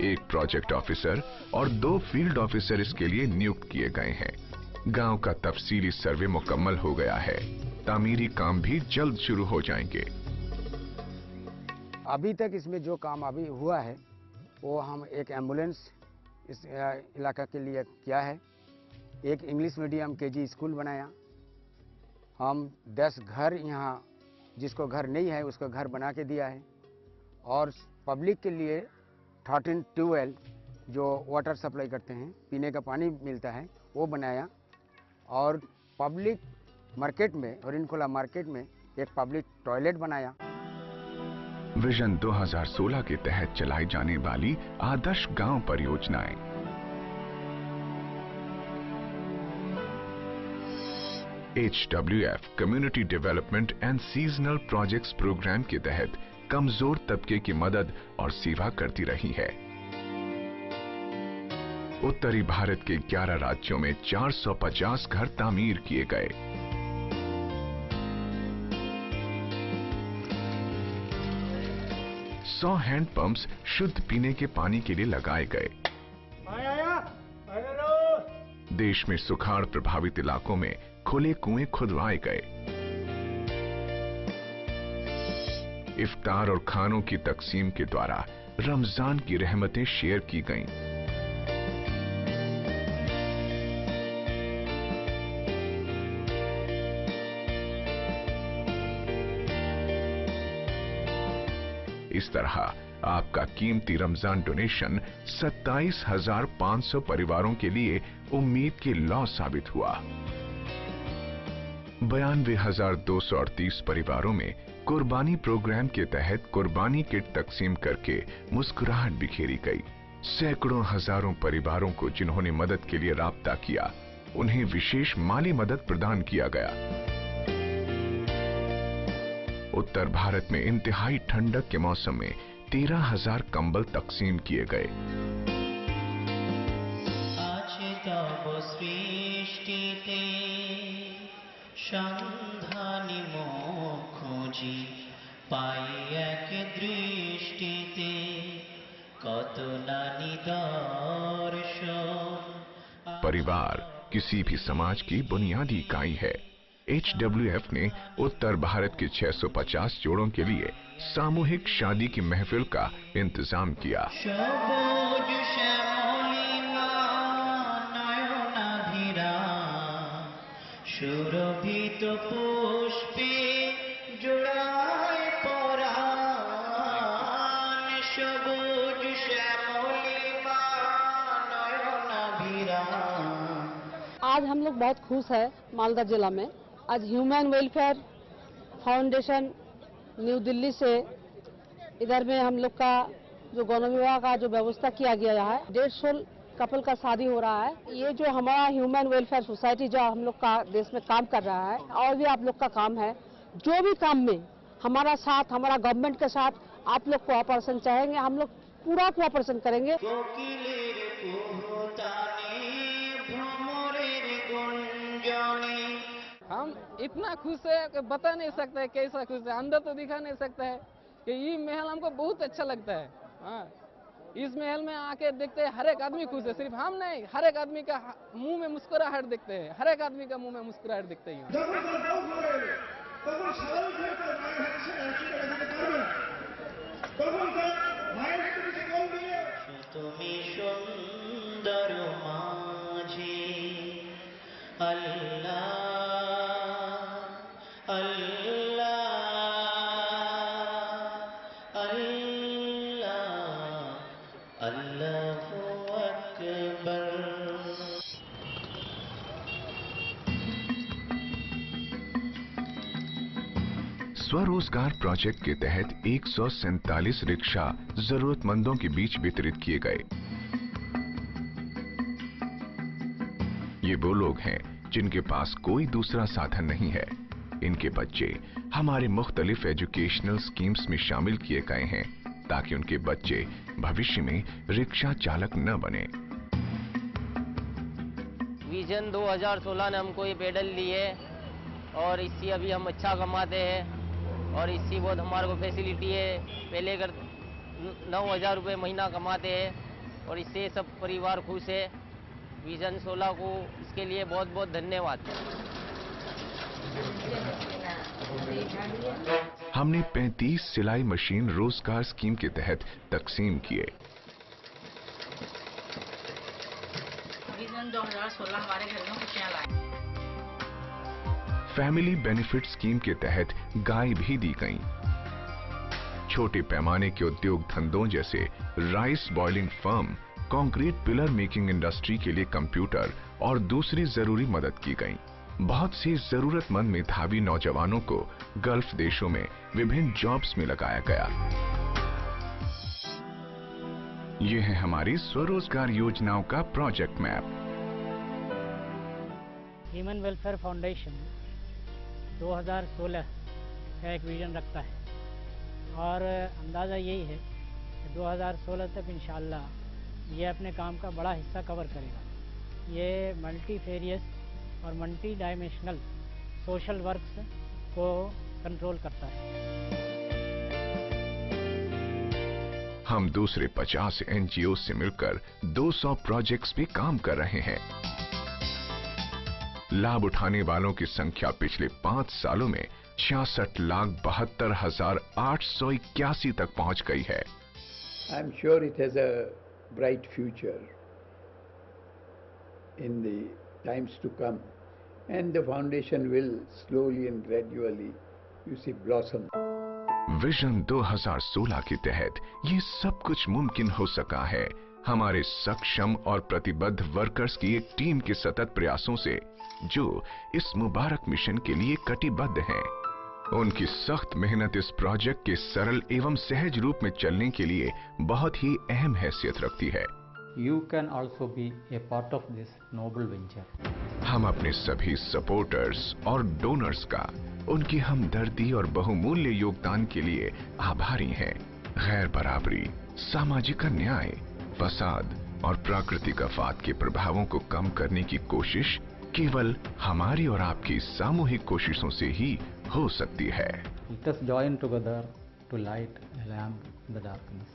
एक project officer और 2 field officer इसके लिए नियुक्त किए गए हैं। गांव का तफसीली सर्वे मुकम्मल हो गया है। तामीरी काम भी जल्द शुरू हो जाएंगे। अभी तक इसमें जो काम अभी हुआ है वो हम एक एम्बुलेंस इस इलाका के लिए किया है, एक इंग्लिश मीडियम केजी स्कूल बनाया, हम 10 घर यहाँ जिसको घर नहीं है उसको घर बना के दिया है, और पब्लिक के लिए 13 ट्यूबवेल जो वाटर सप्लाई करते हैं, पीने का पानी मिलता है, वो बनाया, और पब्लिक मार्केट में और इनकोला मार्केट में एक पब्लिक टॉयलेट बनाया। विजन 2016 के तहत चलाई जाने वाली आदर्श गांव परियोजनाएं। HWF community development and seasonal projects program के तहत कमजोर तबके की मदद और सेवा करती रही है। उत्तरी भारत के 11 राज्यों में 450 घर तामीर किए गए। सौ हैंड पंप्स शुद्ध पीने के पानी के लिए लगाए गए। देश में सुखाड़ प्रभावित इलाकों में खुले कुएं खुदवाए गए। इफ्तार और खानों की तकसीम के द्वारा रमजान की रहमतें शेयर की गईं। इस तरह आपका कीमती रमजान डोनेशन 27,500 परिवारों के लिए उम्मीद की लौ साबित हुआ। 92,238 परिवारों में कुर्बानी प्रोग्राम के तहत कुर्बानी किट तकसीम करके मुस्कुराहट बिखेरी गई। सैकड़ों हजारों परिवारों को जिन्होंने मदद के लिए राब्ता किया, उन्हें विशेष माली मदद प्रदान किया गया। उत्तर भारत में इंतहाई ठंडक के मौसम में 13,000 कंबल तकसीम किए गए। परिवार किसी भी समाज की बुनियादी इकाई है। HWF ने उत्तर भारत के 650 जोड़ों के लिए सामूहिक शादी की महफिल का इंतजाम किया। आज हम लोग बहुत खुश है मालदा जिला में। आज human welfare foundation new Delhi से इधर में हम लोग का जो गौरव विवाह का जो व्यवस्था किया गया है, 150 कपल का शादी हो रहा है। ये जो हमारा ह्यूमन वेलफेयर सोसाइटी जो हम लोग का देश में काम कर रहा है, और भी आप लोग का काम है, जो भी काम में हमारा साथ, हमारा गवर्नमेंट के साथ आप लोग कोऑपरेशन चाहेंगे, हम लोग पूरा कोऑपरेशन करेंगे। हम इतना खुश है कि बता नहीं सकते है कैसा खुश है, अंदर तो दिखा नहीं सकता है कि ये महल हमको बहुत अच्छा लगता है। हाँ, इस महल में आके देखते हैं हर एक आदमी खुश है, सिर्फ हम नहीं, हर एक आदमी का मुंह में मुस्कुराहट देखते हैं, हर एक आदमी का मुंह में मुस्कुराहट देखते हैं। स्वरोजगार प्रोजेक्ट के तहत 147 रिक्शा जरूरतमंदों के बीच वितरित किए गए। ये वो लोग हैं जिनके पास कोई दूसरा साधन नहीं है। इनके बच्चे हमारे मुख्तलिफ एजुकेशनल स्कीम्स में शामिल किए गए हैं ताकि उनके बच्चे भविष्य में रिक्शा चालक न बने। विजन 2016 ने हमको ये पेडल ली है और इससे अभी हम अच्छा कमाते हैं और इससे बहुत हमारे को फैसिलिटी है। पहले अगर 9,000 रुपये महीना कमाते हैं और इससे सब परिवार खुश है। विजन 16 को इसके लिए बहुत बहुत धन्यवाद। हमने 35 सिलाई मशीन रोजगार स्कीम के तहत तकसीम किए। विजन 2016 हमारे घर में खुशियां लाए। फैमिली बेनिफिट स्कीम के तहत गाय भी दी गई। छोटे पैमाने के उद्योग धंधों जैसे rice boiling firm, concrete pillar making industry के लिए कंप्यूटर और दूसरी जरूरी मदद की गई। बहुत से जरूरतमंद मेधावी नौजवानों को गल्फ देशों में विभिन्न जॉब्स में लगाया गया। ये है हमारी स्वरोजगार योजनाओं का project map. Human welfare foundation 2016 का एक विजन रखता है और अंदाज़ा यही है कि 2016 तक इंशाअल्लाह ये अपने काम का बड़ा हिस्सा कवर करेगा। ये मल्टीफेरियस और मल्टी डायमेंशनल सोशल वर्क्स को कंट्रोल करता है। हम दूसरे 50 NGO से मिलकर 200 प्रोजेक्ट्स पे काम कर रहे हैं। लाभ उठाने वालों की संख्या पिछले 5 सालों में 66,72,881 तक पहुंच गई है। I am sure it has a bright future in the times to come, and the foundation will slowly and gradually, you see, blossom. Vision 2016 के तहत ये सब कुछ मुमकिन हो सका है हमारे सक्षम और प्रतिबद्ध वर्कर्स की एक टीम के सतत प्रयासों से, जो इस मुबारक मिशन के लिए कटिबद्ध हैं। उनकी सख्त मेहनत इस प्रोजेक्ट के सरल एवं सहज रूप में चलने के लिए बहुत ही अहम हैसियत रखती है। You can also be a part of this noble venture. हम अपने सभी सपोर्टर्स और डोनर्स का उनकी हमदर्दी और बहुमूल्य योगदान के लिए आभारी हैं। गैर बराबरी, सामाजिक अन्याय, फसाद और प्राकृतिक आफत के प्रभावों को कम करने की कोशिश केवल हमारी और आपकी सामूहिक कोशिशों से ही हो सकती है। Let us join together to light a lamp in the darkness.